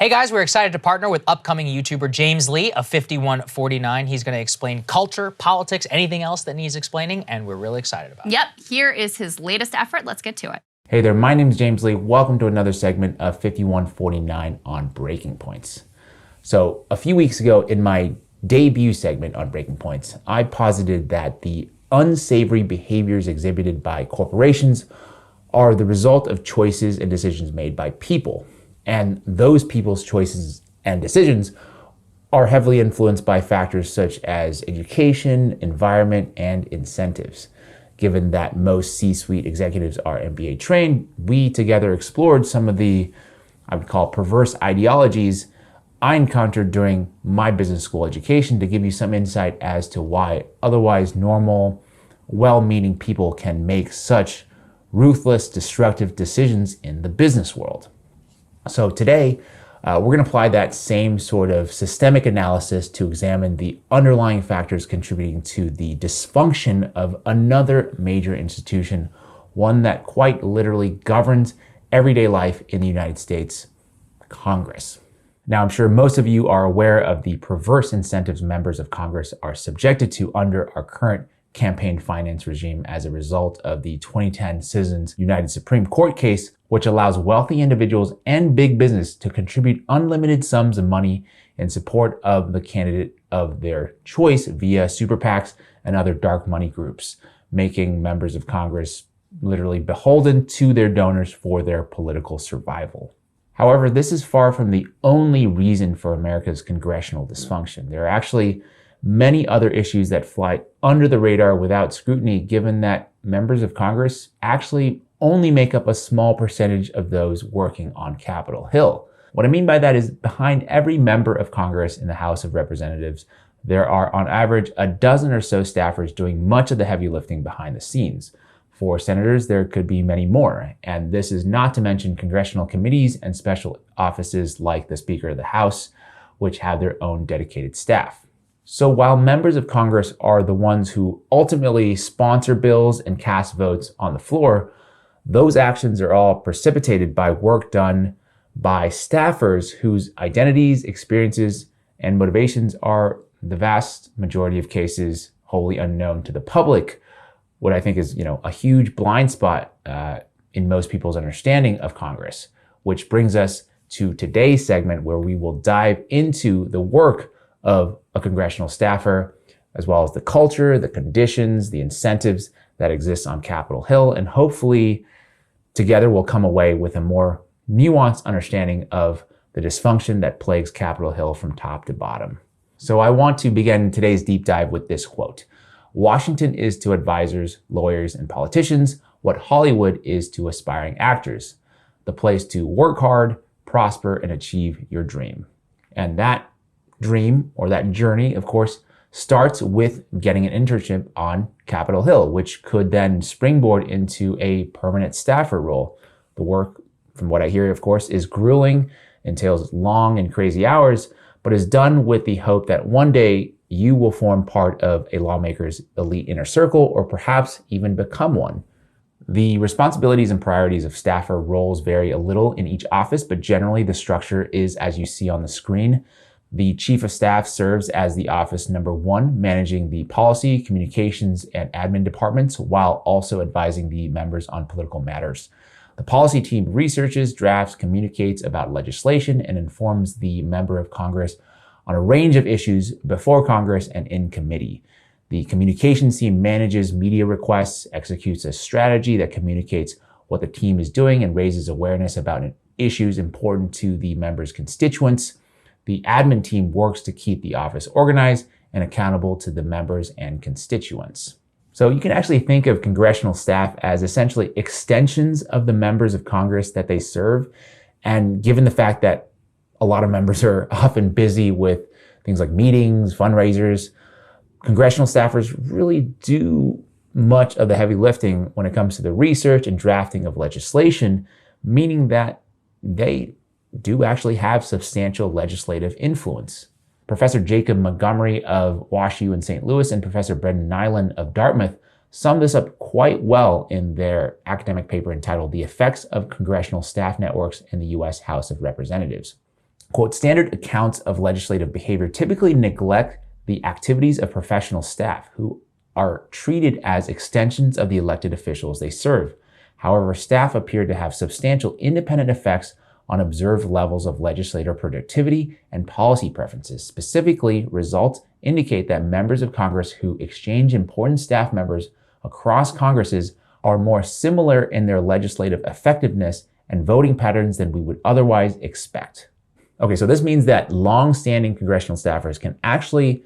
Hey guys, we're excited to partner with upcoming YouTuber James Lee of 5149. He's going to explain culture, politics, anything else that needs explaining, and we're really excited about it. Yep, here is his latest effort. Let's get to it. Hey there, my name is James Lee. Welcome to another segment of 5149 on Breaking Points. So a few weeks ago in my debut segment on Breaking Points, I posited that the unsavory behaviors exhibited by corporations are the result of choices and decisions made by people. And those people's choices and decisions are heavily influenced by factors such as education, environment, and incentives. Given that most C-suite executives are MBA trained, we together explored some of the, I would call, perverse ideologies I encountered during my business school education to give you some insight as to why otherwise normal, well-meaning people can make such ruthless, destructive decisions in the business world. So today, we're going to apply that same sort of systemic analysis to examine the underlying factors contributing to the dysfunction of another major institution, one that quite literally governs everyday life in the United States, Congress. Now, I'm sure most of you are aware of the perverse incentives members of Congress are subjected to under our current campaign finance regime as a result of the 2010 Citizens United Supreme Court case, which allows wealthy individuals and big business to contribute unlimited sums of money in support of the candidate of their choice via super PACs and other dark money groups, making members of Congress literally beholden to their donors for their political survival. However, this is far from the only reason for America's congressional dysfunction. There are actually many other issues that fly under the radar without scrutiny, given that members of Congress actually only make up a small percentage of those working on Capitol Hill. What I mean by that is behind every member of Congress in the House of Representatives, there are on average a dozen or so staffers doing much of the heavy lifting behind the scenes. For senators, there could be many more. And this is not to mention congressional committees and special offices like the Speaker of the House, which have their own dedicated staff. So while members of Congress are the ones who ultimately sponsor bills and cast votes on the floor, those actions are all precipitated by work done by staffers whose identities, experiences, and motivations are, the vast majority of cases, wholly unknown to the public. What I think is, a huge blind spot in most people's understanding of Congress, which brings us to today's segment where we will dive into the work of a congressional staffer, as well as the culture, the conditions, the incentives that exist on Capitol Hill, and hopefully together we'll come away with a more nuanced understanding of the dysfunction that plagues Capitol Hill from top to bottom. So I want to begin today's deep dive with this quote. Washington is to advisors, lawyers, and politicians what Hollywood is to aspiring actors, the place to work hard, prosper, and achieve your dream. And that dream, or that journey, of course, starts with getting an internship on Capitol Hill, which could then springboard into a permanent staffer role. The work, from what I hear, of course, is grueling, entails long and crazy hours, but is done with the hope that one day you will form part of a lawmaker's elite inner circle, or perhaps even become one. The responsibilities and priorities of staffer roles vary a little in each office, but generally the structure is as you see on the screen. The Chief of Staff serves as the office number one, managing the policy, communications, and admin departments, while also advising the members on political matters. The policy team researches, drafts, communicates about legislation, and informs the member of Congress on a range of issues before Congress and in committee. The communications team manages media requests, executes a strategy that communicates what the team is doing, and raises awareness about issues important to the members' constituents. The admin team works to keep the office organized and accountable to the members and constituents. So you can actually think of congressional staff as essentially extensions of the members of Congress that they serve. And given the fact that a lot of members are often busy with things like meetings, fundraisers, congressional staffers really do much of the heavy lifting when it comes to the research and drafting of legislation, meaning that they do actually have substantial legislative influence. Professor Jacob Montgomery of WashU in St. Louis and Professor Brendan Nyland of Dartmouth sum this up quite well in their academic paper entitled The Effects of Congressional Staff Networks in the U.S. House of Representatives. Quote, standard accounts of legislative behavior typically neglect the activities of professional staff who are treated as extensions of the elected officials they serve. However, staff appear to have substantial independent effects on observed levels of legislative productivity and policy preferences. Specifically, results indicate that members of Congress who exchange important staff members across Congresses are more similar in their legislative effectiveness and voting patterns than we would otherwise expect. Okay, so this means that long-standing congressional staffers can actually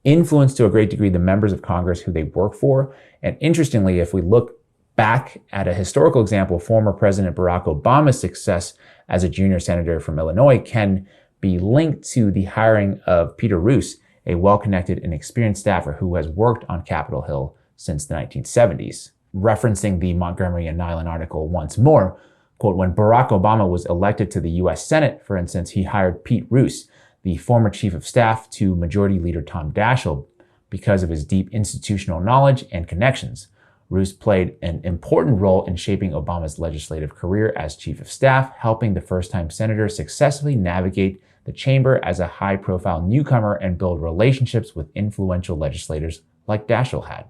influence to a great degree the members of Congress who they work for. And interestingly, if we look back at a historical example, former President Barack Obama's success as a junior senator from Illinois can be linked to the hiring of Peter Roos, a well-connected and experienced staffer who has worked on Capitol Hill since the 1970s. Referencing the Montgomery and Nyland article once more, quote, when Barack Obama was elected to the U.S. Senate, for instance, he hired Pete Roos, the former chief of staff to Majority Leader Tom Daschle, because of his deep institutional knowledge and connections. Roos played an important role in shaping Obama's legislative career as chief of staff, helping the first-time senator successfully navigate the chamber as a high-profile newcomer and build relationships with influential legislators like Daschle had.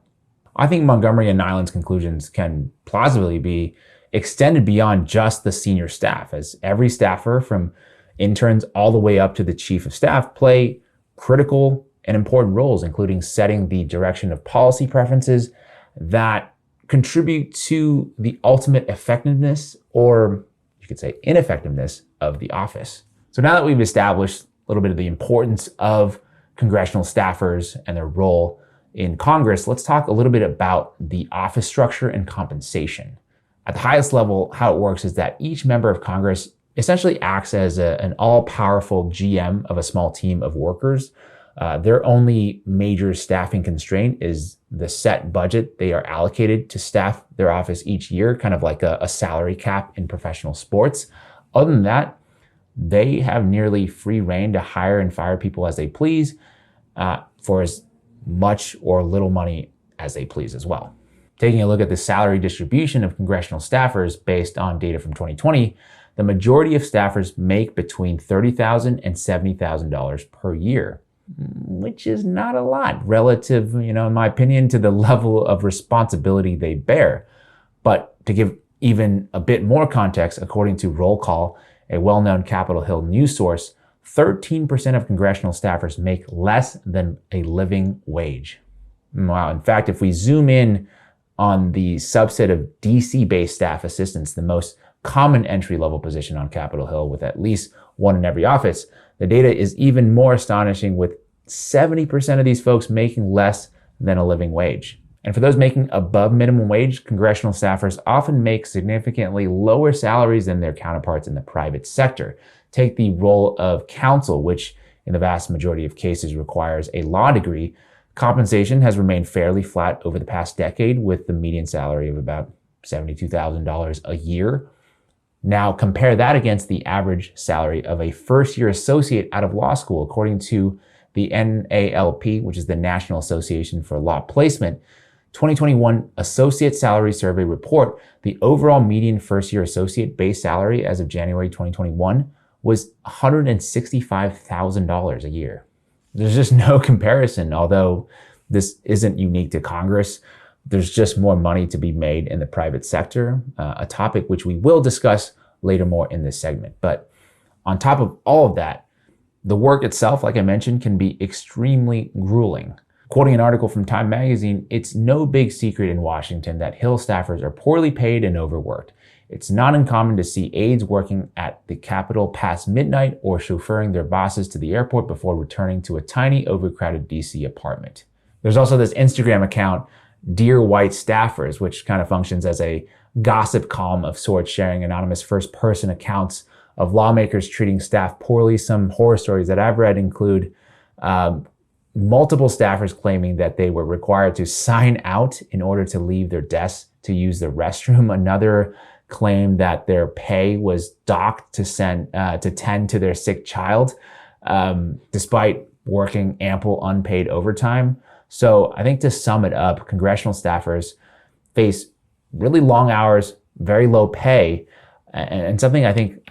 I think Montgomery and Nyland's conclusions can plausibly be extended beyond just the senior staff, as every staffer from interns all the way up to the chief of staff play critical and important roles, including setting the direction of policy preferences that contribute to the ultimate effectiveness, or you could say ineffectiveness, of the office. So now that we've established a little bit of the importance of congressional staffers and their role in Congress, let's talk a little bit about the office structure and compensation. At the highest level, how it works is that each member of Congress essentially acts as an all-powerful GM of a small team of workers. Their only major staffing constraint is the set budget they are allocated to staff their office each year, kind of like a salary cap in professional sports. Other than that, they have nearly free reign to hire and fire people as they please, for as much or little money as they please as well. Taking a look at the salary distribution of congressional staffers based on data from 2020, the majority of staffers make between $30,000 and $70,000 per year, which is not a lot relative, in my opinion, to the level of responsibility they bear. But to give even a bit more context, according to Roll Call, a well-known Capitol Hill news source, 13% of congressional staffers make less than a living wage. Wow. In fact, if we zoom in on the subset of DC-based staff assistants, the most common entry-level position on Capitol Hill with at least one in every office, the data is even more astonishing, with 70% of these folks making less than a living wage. And for those making above minimum wage, congressional staffers often make significantly lower salaries than their counterparts in the private sector. Take the role of counsel, which in the vast majority of cases requires a law degree. Compensation has remained fairly flat over the past decade, with the median salary of about $72,000 a year. Now compare that against the average salary of a first-year associate out of law school. According to the NALP, which is the National Association for Law Placement, 2021 Associate Salary Survey report, the overall median first-year associate base salary as of January 2021 was $165,000 a year. There's just no comparison. Although this isn't unique to Congress, there's just more money to be made in the private sector, a topic which we will discuss later more in this segment. But on top of all of that, the work itself, like I mentioned, can be extremely grueling. Quoting an article from Time magazine, it's no big secret in Washington that Hill staffers are poorly paid and overworked. It's not uncommon to see aides working at the Capitol past midnight or chauffeuring their bosses to the airport before returning to a tiny, overcrowded DC apartment. There's also this Instagram account, Dear White Staffers, which kind of functions as a gossip column of sorts, sharing anonymous first-person accounts of lawmakers treating staff poorly. Some horror stories that I've read include multiple staffers claiming that they were required to sign out in order to leave their desks to use the restroom. Another claimed that their pay was docked to tend to their sick child, despite working ample unpaid overtime. So I think to sum it up, congressional staffers face really long hours, very low pay, and something I think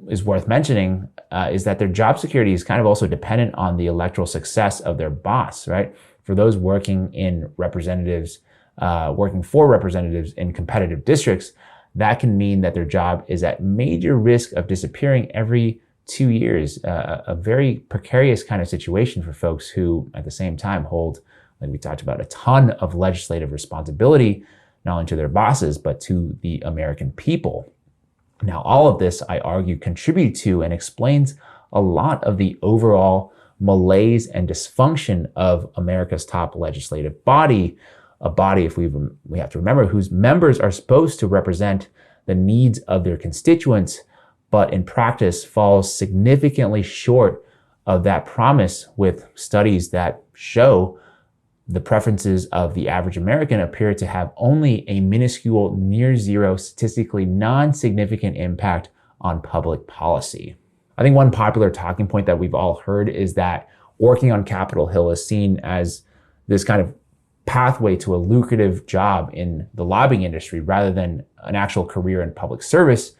is worth mentioning is that their job security is kind of also dependent on the electoral success of their boss, right? For those working in representatives, working for representatives in competitive districts, that can mean that their job is at major risk of disappearing every 2 years. A very precarious kind of situation for folks who, at the same time, hold, like we talked about, a ton of legislative responsibility, not only to their bosses, but to the American people. Now, all of this, I argue, contributes to and explains a lot of the overall malaise and dysfunction of America's top legislative body, a body, if we have to remember, whose members are supposed to represent the needs of their constituents, but in practice falls significantly short of that promise, with studies that show the preferences of the average American appear to have only a minuscule, near zero, statistically non-significant impact on public policy. I think one popular talking point that we've all heard is that working on Capitol Hill is seen as this kind of pathway to a lucrative job in the lobbying industry rather than an actual career in public service.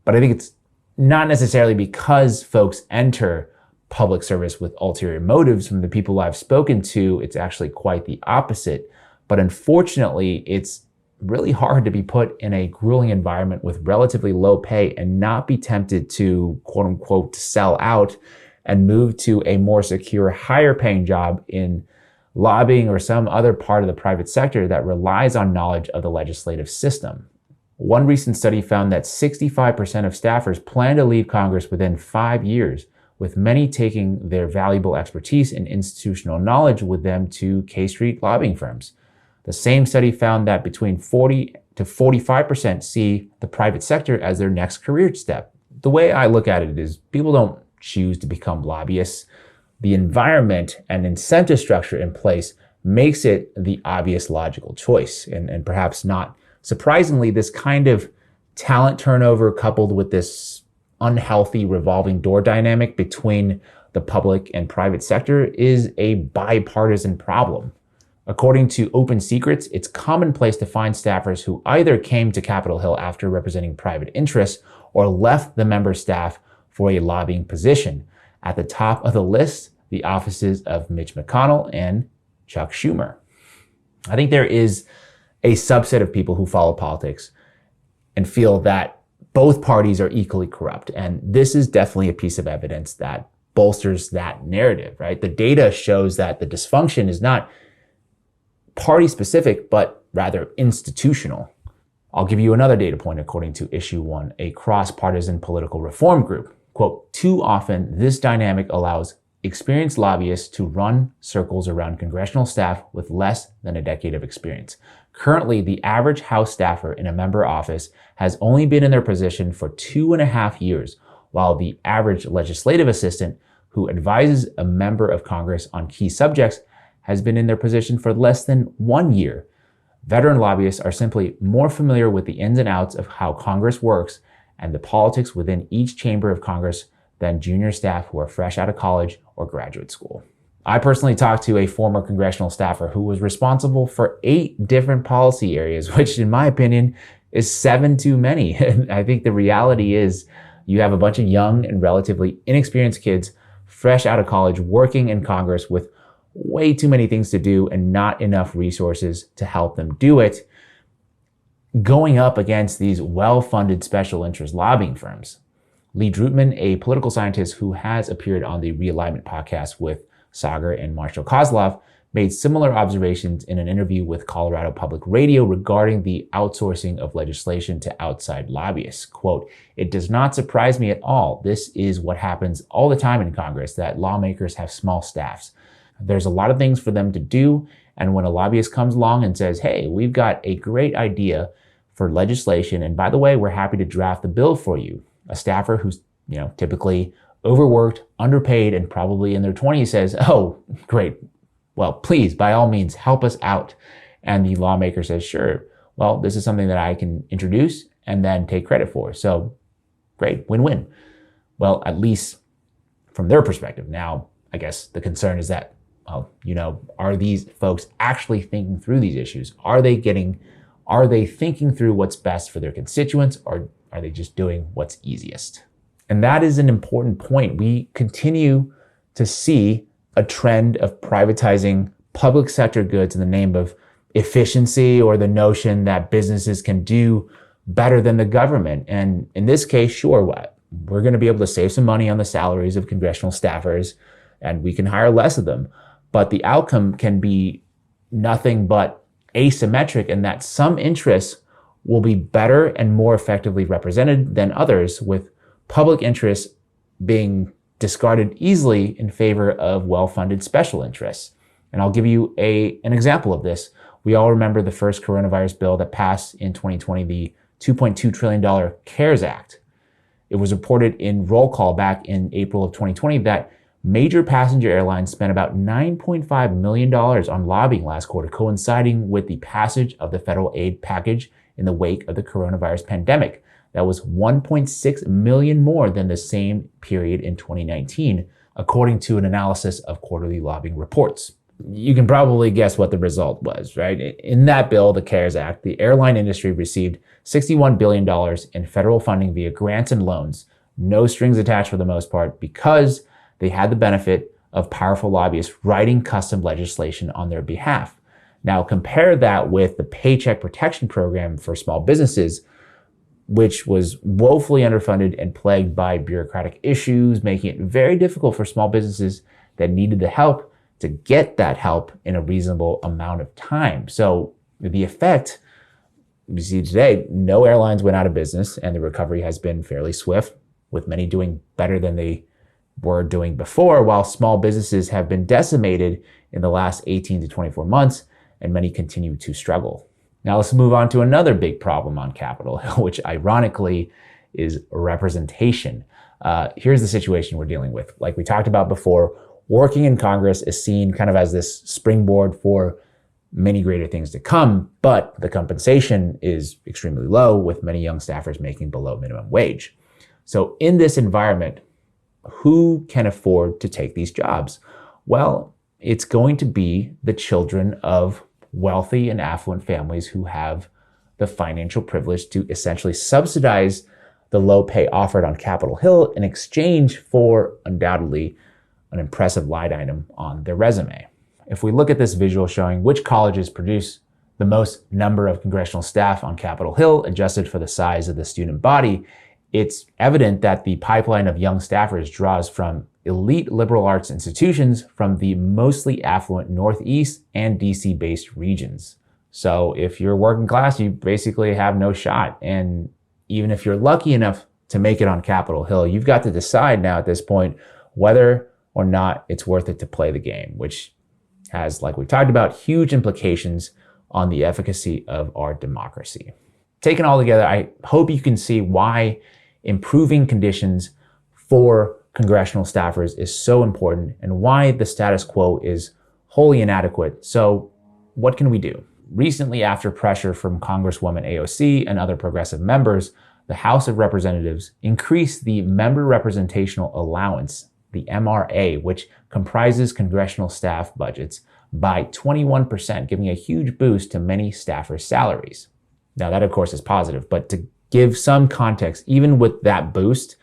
But I think it's not necessarily because folks enter public service with ulterior motives. From the people I've spoken to, it's actually quite the opposite. But unfortunately, it's really hard to be put in a grueling environment with relatively low pay and not be tempted to, quote unquote, sell out and move to a more secure, higher paying job in lobbying or some other part of the private sector that relies on knowledge of the legislative system. One recent study found that 65% of staffers plan to leave Congress within 5 years, with many taking their valuable expertise and institutional knowledge with them to K Street lobbying firms. The same study found that between 40 to 45% see the private sector as their next career step. The way I look at it is people don't choose to become lobbyists. The environment and incentive structure in place makes it the obvious logical choice. And perhaps not surprisingly, this kind of talent turnover coupled with this unhealthy revolving door dynamic between the public and private sector is a bipartisan problem. According to Open Secrets, it's commonplace to find staffers who either came to Capitol Hill after representing private interests or left the member staff for a lobbying position. At the top of the list, the offices of Mitch McConnell and Chuck Schumer. I think there is a subset of people who follow politics and feel that both parties are equally corrupt. And this is definitely a piece of evidence that bolsters that narrative, right? The data shows that the dysfunction is not party specific, but rather institutional. I'll give you another data point according to Issue 1, a cross-partisan political reform group. Quote, too often this dynamic allows experienced lobbyists to run circles around congressional staff with less than a decade of experience. Currently, the average House staffer in a member office has only been in their position for 2.5 years, while the average legislative assistant who advises a member of Congress on key subjects has been in their position for less than 1 year. Veteran lobbyists are simply more familiar with the ins and outs of how Congress works and the politics within each chamber of Congress than junior staff who are fresh out of college or graduate school. I personally talked to a former congressional staffer who was responsible for 8 different policy areas, which in my opinion is 7 too many. I think the reality is you have a bunch of young and relatively inexperienced kids fresh out of college working in Congress with way too many things to do and not enough resources to help them do it, going up against these well-funded special interest lobbying firms. Lee Drutman, a political scientist who has appeared on the Realignment podcast with Saagar and Marshall Kozlov, made similar observations in an interview with Colorado Public Radio regarding the outsourcing of legislation to outside lobbyists. Quote, "It does not surprise me at all. This is what happens all the time in Congress, that lawmakers have small staffs. There's a lot of things for them to do, and when a lobbyist comes along and says, hey, we've got a great idea for legislation, and by the way, we're happy to draft the bill for you," a staffer who's, typically overworked, underpaid, and probably in their 20s says, "Oh, great. Well, please, by all means, help us out." And the lawmaker says, "Sure. Well, this is something that I can introduce and then take credit for. So great, win-win." Well, at least from their perspective. Now, I guess the concern is that, are these folks actually thinking through these issues? Are they thinking through what's best for their constituents, or are they just doing what's easiest? And that is an important point. We continue to see a trend of privatizing public sector goods in the name of efficiency or the notion that businesses can do better than the government. And in this case, sure, we're going to be able to save some money on the salaries of congressional staffers and we can hire less of them. But the outcome can be nothing but asymmetric in that some interests will be better and more effectively represented than others, with public interests being discarded easily in favor of well-funded special interests. And I'll give you an example of this. We all remember the first coronavirus bill that passed in 2020, the $2.2 trillion CARES Act. It was reported in roll call back in April of 2020 that major passenger airlines spent about $9.5 million on lobbying last quarter, coinciding with the passage of the federal aid package in the wake of the coronavirus pandemic. That was 1.6 million more than the same period in 2019, according to an analysis of quarterly lobbying reports. You can probably guess what the result was, right? In that bill, the CARES Act, the airline industry received $61 billion in federal funding via grants and loans, no strings attached for the most part, because they had the benefit of powerful lobbyists writing custom legislation on their behalf. Now compare that with the Paycheck Protection Program for small businesses, which was woefully underfunded and plagued by bureaucratic issues, making it very difficult for small businesses that needed the help to get that help in a reasonable amount of time. So the effect we see today, no airlines went out of business and the recovery has been fairly swift, with many doing better than they were doing before, while small businesses have been decimated in the last 18 to 24 months and many continue to struggle. Now let's move on to another big problem on Capitol Hill, which ironically is representation. Here's the situation we're dealing with. Like we talked about before, working in Congress is seen kind of as this springboard for many greater things to come, but the compensation is extremely low, with many young staffers making below minimum wage. So in this environment, who can afford to take these jobs? Well, it's going to be the children of wealthy and affluent families who have the financial privilege to essentially subsidize the low pay offered on Capitol Hill in exchange for undoubtedly an impressive line item on their resume. If we look at this visual showing which colleges produce the most number of congressional staff on Capitol Hill, adjusted for the size of the student body, it's evident that the pipeline of young staffers draws from elite liberal arts institutions from the mostly affluent Northeast and DC-based regions. So if you're working class, you basically have no shot. And even if you're lucky enough to make it on Capitol Hill, you've got to decide now at this point whether or not it's worth it to play the game, which has, like we talked about, huge implications on the efficacy of our democracy. Taken all together, I hope you can see why improving conditions for congressional staffers is so important and why the status quo is wholly inadequate. So what can we do? Recently, after pressure from Congresswoman AOC and other progressive members, the House of Representatives increased the Member Representational Allowance, the MRA, which comprises congressional staff budgets, by 21%, giving a huge boost to many staffers' salaries. Now that of course is positive, but to give some context, even with that boost,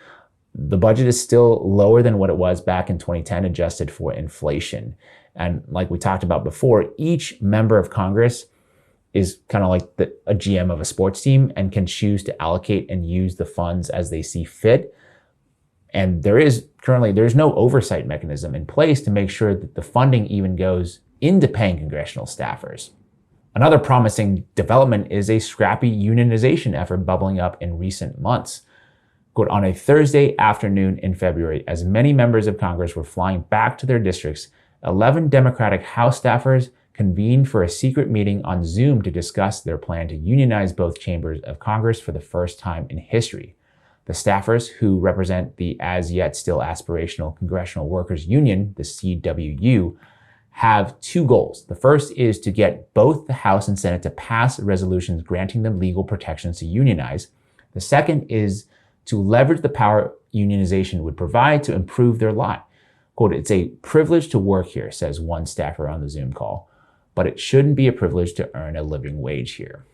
the budget is still lower than what it was back in 2010, adjusted for inflation. And like we talked about before, each member of Congress is kind of like a GM of a sports team and can choose to allocate and use the funds as they see fit. And there's no oversight mechanism in place to make sure that the funding even goes into paying congressional staffers. Another promising development is a scrappy unionization effort bubbling up in recent months. Quote, on a Thursday afternoon in February, as many members of Congress were flying back to their districts, 11 Democratic House staffers convened for a secret meeting on Zoom to discuss their plan to unionize both chambers of Congress for the first time in history. The staffers, who represent the as yet still aspirational Congressional Workers Union, the CWU, have two goals. The first is to get both the House and Senate to pass resolutions granting them legal protections to unionize. The second is to leverage the power unionization would provide to improve their lot. Quote, it's a privilege to work here, says one staffer on the Zoom call, but it shouldn't be a privilege to earn a living wage here.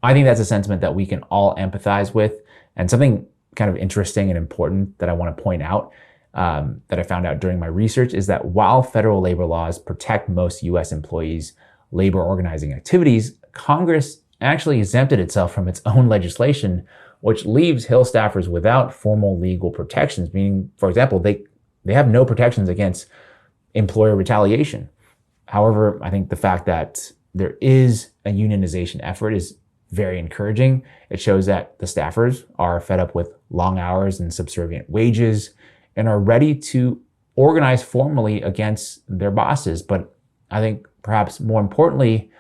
I think that's a sentiment that we can all empathize with, and something kind of interesting and important that I want to point out that I found out during my research is that while federal labor laws protect most U.S. employees' labor organizing activities, Congress actually exempted itself from its own legislation, which leaves Hill staffers without formal legal protections, meaning, for example, they have no protections against employer retaliation. However, I think the fact that there is a unionization effort is very encouraging. It shows that the staffers are fed up with long hours and subservient wages and are ready to organize formally against their bosses. But I think perhaps more importantly,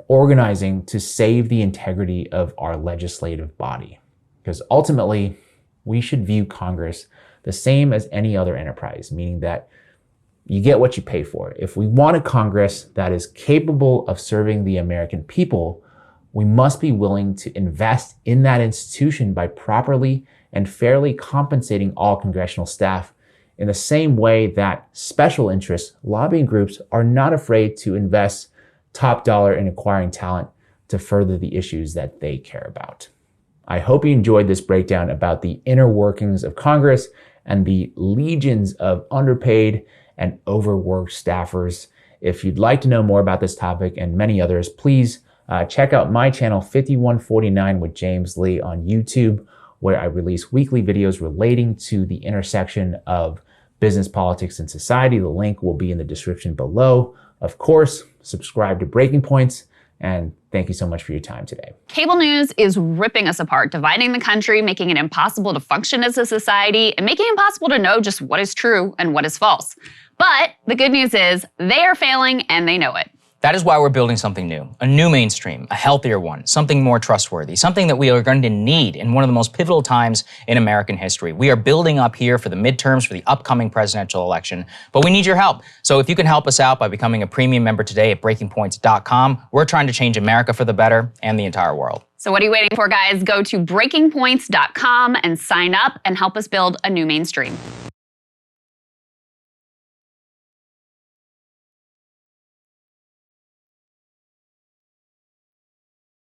organizing to save the integrity of our legislative body. Because ultimately, we should view Congress the same as any other enterprise, meaning that you get what you pay for. If we want a Congress that is capable of serving the American people, we must be willing to invest in that institution by properly and fairly compensating all congressional staff in the same way that special interest lobbying groups are not afraid to invest top dollar in acquiring talent to further the issues that they care about. I hope you enjoyed this breakdown about the inner workings of Congress and the legions of underpaid and overworked staffers. If you'd like to know more about this topic and many others, please check out my channel 5149 with James Lee on YouTube, where I release weekly videos relating to the intersection of business, politics, and society. The link will be in the description below. Of course, subscribe to Breaking Points, and thank you so much for your time today. Cable news is ripping us apart, dividing the country, making it impossible to function as a society, and making it impossible to know just what is true and what is false. But the good news is they are failing and they know it. That is why we're building something new, a new mainstream, a healthier one, something more trustworthy, something that we are going to need in one of the most pivotal times in American history. We are building up here for the midterms, for the upcoming presidential election, but we need your help. So if you can help us out by becoming a premium member today at breakingpoints.com, we're trying to change America for the better and the entire world. So what are you waiting for, guys? Go to breakingpoints.com and sign up and help us build a new mainstream.